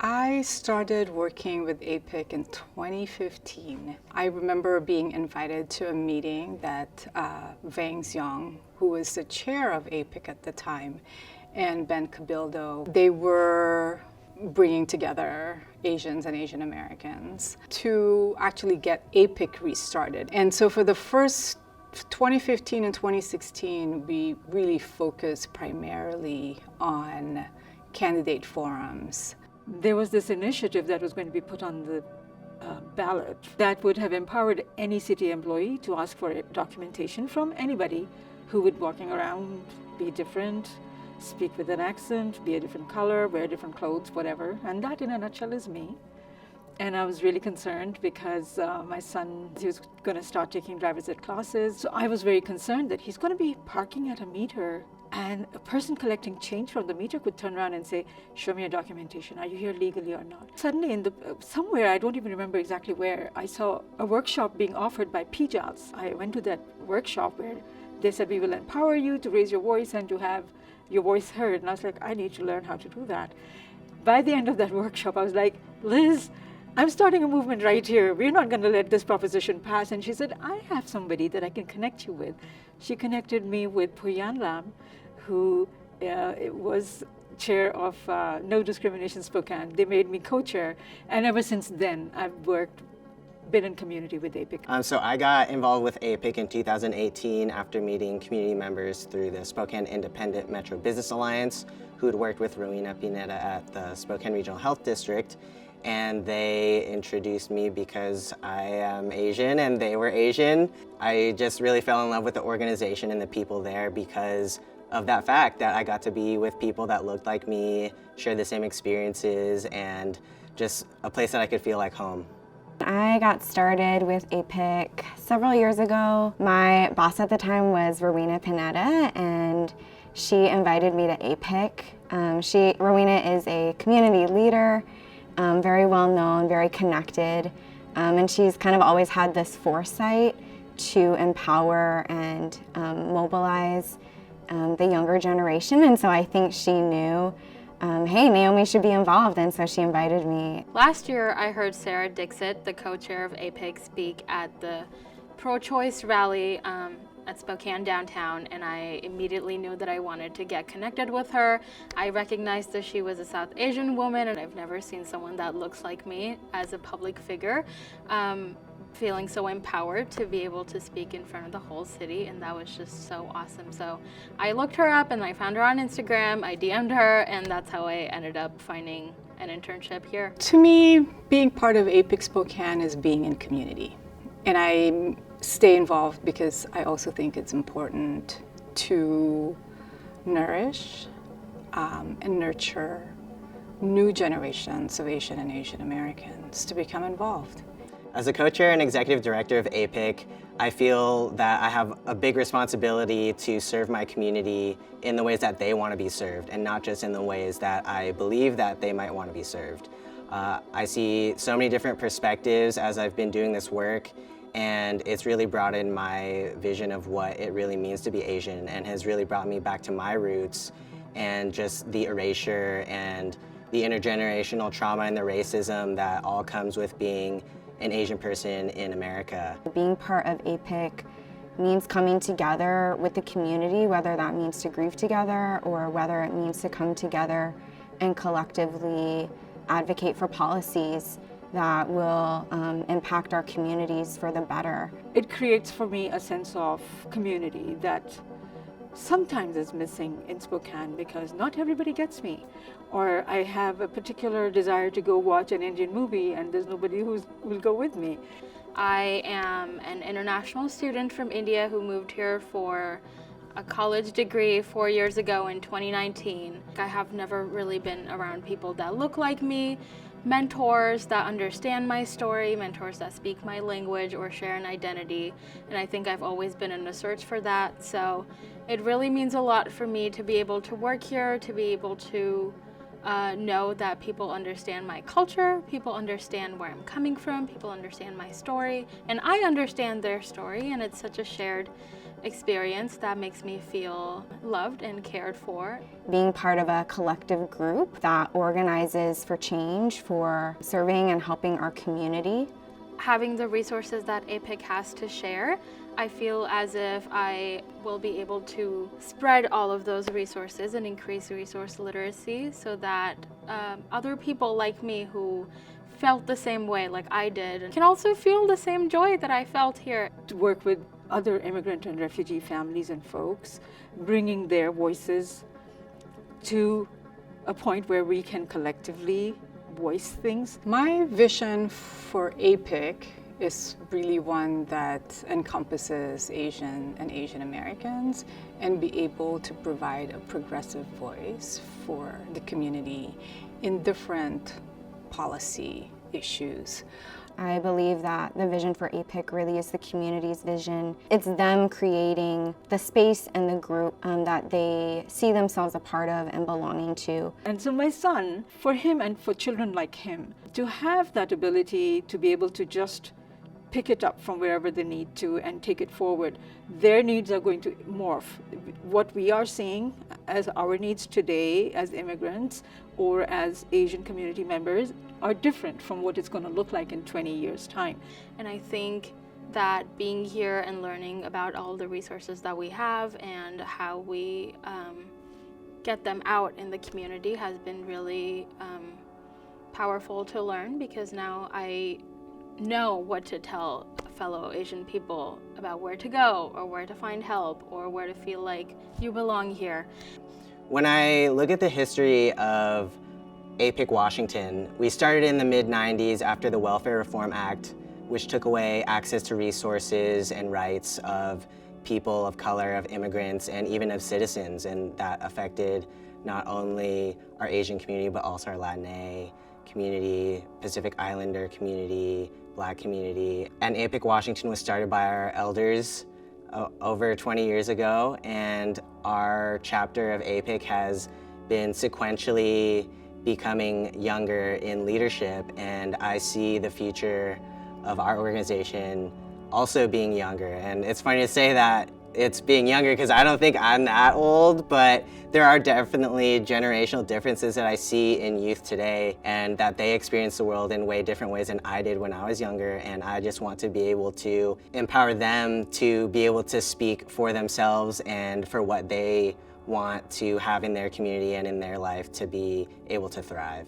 I started working with APIC in 2015. I remember being invited to a meeting that Vang Xiong, who was the chair of APIC at the time, and Ben Cabildo, they were bringing together Asians and Asian Americans to actually get APIC restarted. And so for the first 2015 and 2016, we really focused primarily on candidate forums. There was this initiative that was going to be put on the ballot that would have empowered any city employee to ask for documentation from anybody who would walking around be different, speak with an accent, be a different color, wear different clothes, whatever. And that in a nutshell is me. And I was really concerned because my son, he was going to start taking driver's ed classes. So I was very concerned that he's going to be parking at a meter and a person collecting change from the meter could turn around and say, show me your documentation. Are you here legally or not? Suddenly, somewhere, I don't even remember exactly where, I saw a workshop being offered by PJALS. I went to that workshop where they said, we will empower you to raise your voice and to have your voice heard. And I was like, I need to learn how to do that. By the end of that workshop, I was like, Liz, I'm starting a movement right here. We're not going to let this proposition pass. And she said, I have somebody that I can connect you with. She connected me with Puyan Lam, who was chair of No Discrimination Spokane. They made me co-chair. And ever since then, I've been in community with APIC. So I got involved with APIC in 2018 after meeting community members through the Spokane Independent Metro Business Alliance, who had worked with Rowena Pineda at the Spokane Regional Health District. And they introduced me because I am Asian and they were Asian. I just really fell in love with the organization and the people there because of that fact that I got to be with people that looked like me, share the same experiences, and just a place that I could feel like home. I got started with APIC several years ago. My boss at the time was Rowena Pineda, and she invited me to APIC. Rowena is a community leader, very well known, very connected, and she's kind of always had this foresight to empower and mobilize the younger generation. And so I think she knew, hey, Naomi should be involved, and so she invited me. Last year, I heard Sarah Dixit, the co-chair of APIC, speak at the pro-choice rally at Spokane downtown, and I immediately knew that I wanted to get connected with her. I recognized that she was a South Asian woman, and I've never seen someone that looks like me as a public figure. Feeling so empowered to be able to speak in front of the whole city, and that was just so awesome. So I looked her up and I found her on Instagram, I DM'd her, and that's how I ended up finding an internship here. To me, being part of APIC Spokane is being in community. And I stay involved because I also think it's important to nourish and nurture new generations of Asian and Asian Americans to become involved. As a co-chair and executive director of APIC, I feel that I have a big responsibility to serve my community in the ways that they want to be served, and not just in the ways that I believe that they might want to be served. I see so many different perspectives as I've been doing this work, and it's really broadened my vision of what it really means to be Asian, and has really brought me back to my roots and just the erasure and the intergenerational trauma and the racism that all comes with being an Asian person in America. Being part of APIC means coming together with the community, whether that means to grieve together or whether it means to come together and collectively advocate for policies that will impact our communities for the better. It creates for me a sense of community that sometimes is missing in Spokane because not everybody gets me. Or I have a particular desire to go watch an Indian movie and there's nobody who will go with me. I am an international student from India who moved here for a college degree 4 years ago in 2019. I have never really been around people that look like me, mentors that understand my story, mentors that speak my language or share an identity, and I think I've always been in a search for that. So it really means a lot for me to be able to work here, to be able to know that people understand my culture, people understand where I'm coming from, people understand my story, and I understand their story, and it's such a shared experience that makes me feel loved and cared for. Being part of a collective group that organizes for change, for serving and helping our community. Having the resources that APIC has to share, I feel as if I will be able to spread all of those resources and increase resource literacy so that other people like me who felt the same way like I did can also feel the same joy that I felt here. To work with other immigrant and refugee families and folks, bringing their voices to a point where we can collectively voice things. My vision for APIC is really one that encompasses Asian and Asian Americans and be able to provide a progressive voice for the community in different policy issues. I believe that the vision for APIC really is the community's vision. It's them creating the space and the group that they see themselves a part of and belonging to. And so my son, for him and for children like him, to have that ability to be able to just pick it up from wherever they need to and take it forward, their needs are going to morph. What we are seeing as our needs today as immigrants or as Asian community members are different from what it's going to look like in 20 years' time. And I think that being here and learning about all the resources that we have and how we get them out in the community has been really powerful to learn, because now I know what to tell fellow Asian people about where to go or where to find help or where to feel like you belong here. When I look at the history of APIC Washington, we started in the mid-90s after the Welfare Reform Act, which took away access to resources and rights of people of color, of immigrants, and even of citizens, and that affected not only our Asian community, but also our Latinx community, Pacific Islander community, Black community. And APIC Washington was started by our elders over 20 years ago, and our chapter of APIC has been sequentially becoming younger in leadership, and I see the future of our organization also being younger. And it's funny to say that it's being younger because I don't think I'm that old, but there are definitely generational differences that I see in youth today, and that they experience the world in way different ways than I did when I was younger, and I just want to be able to empower them to be able to speak for themselves and for what they want to have in their community and in their life to be able to thrive.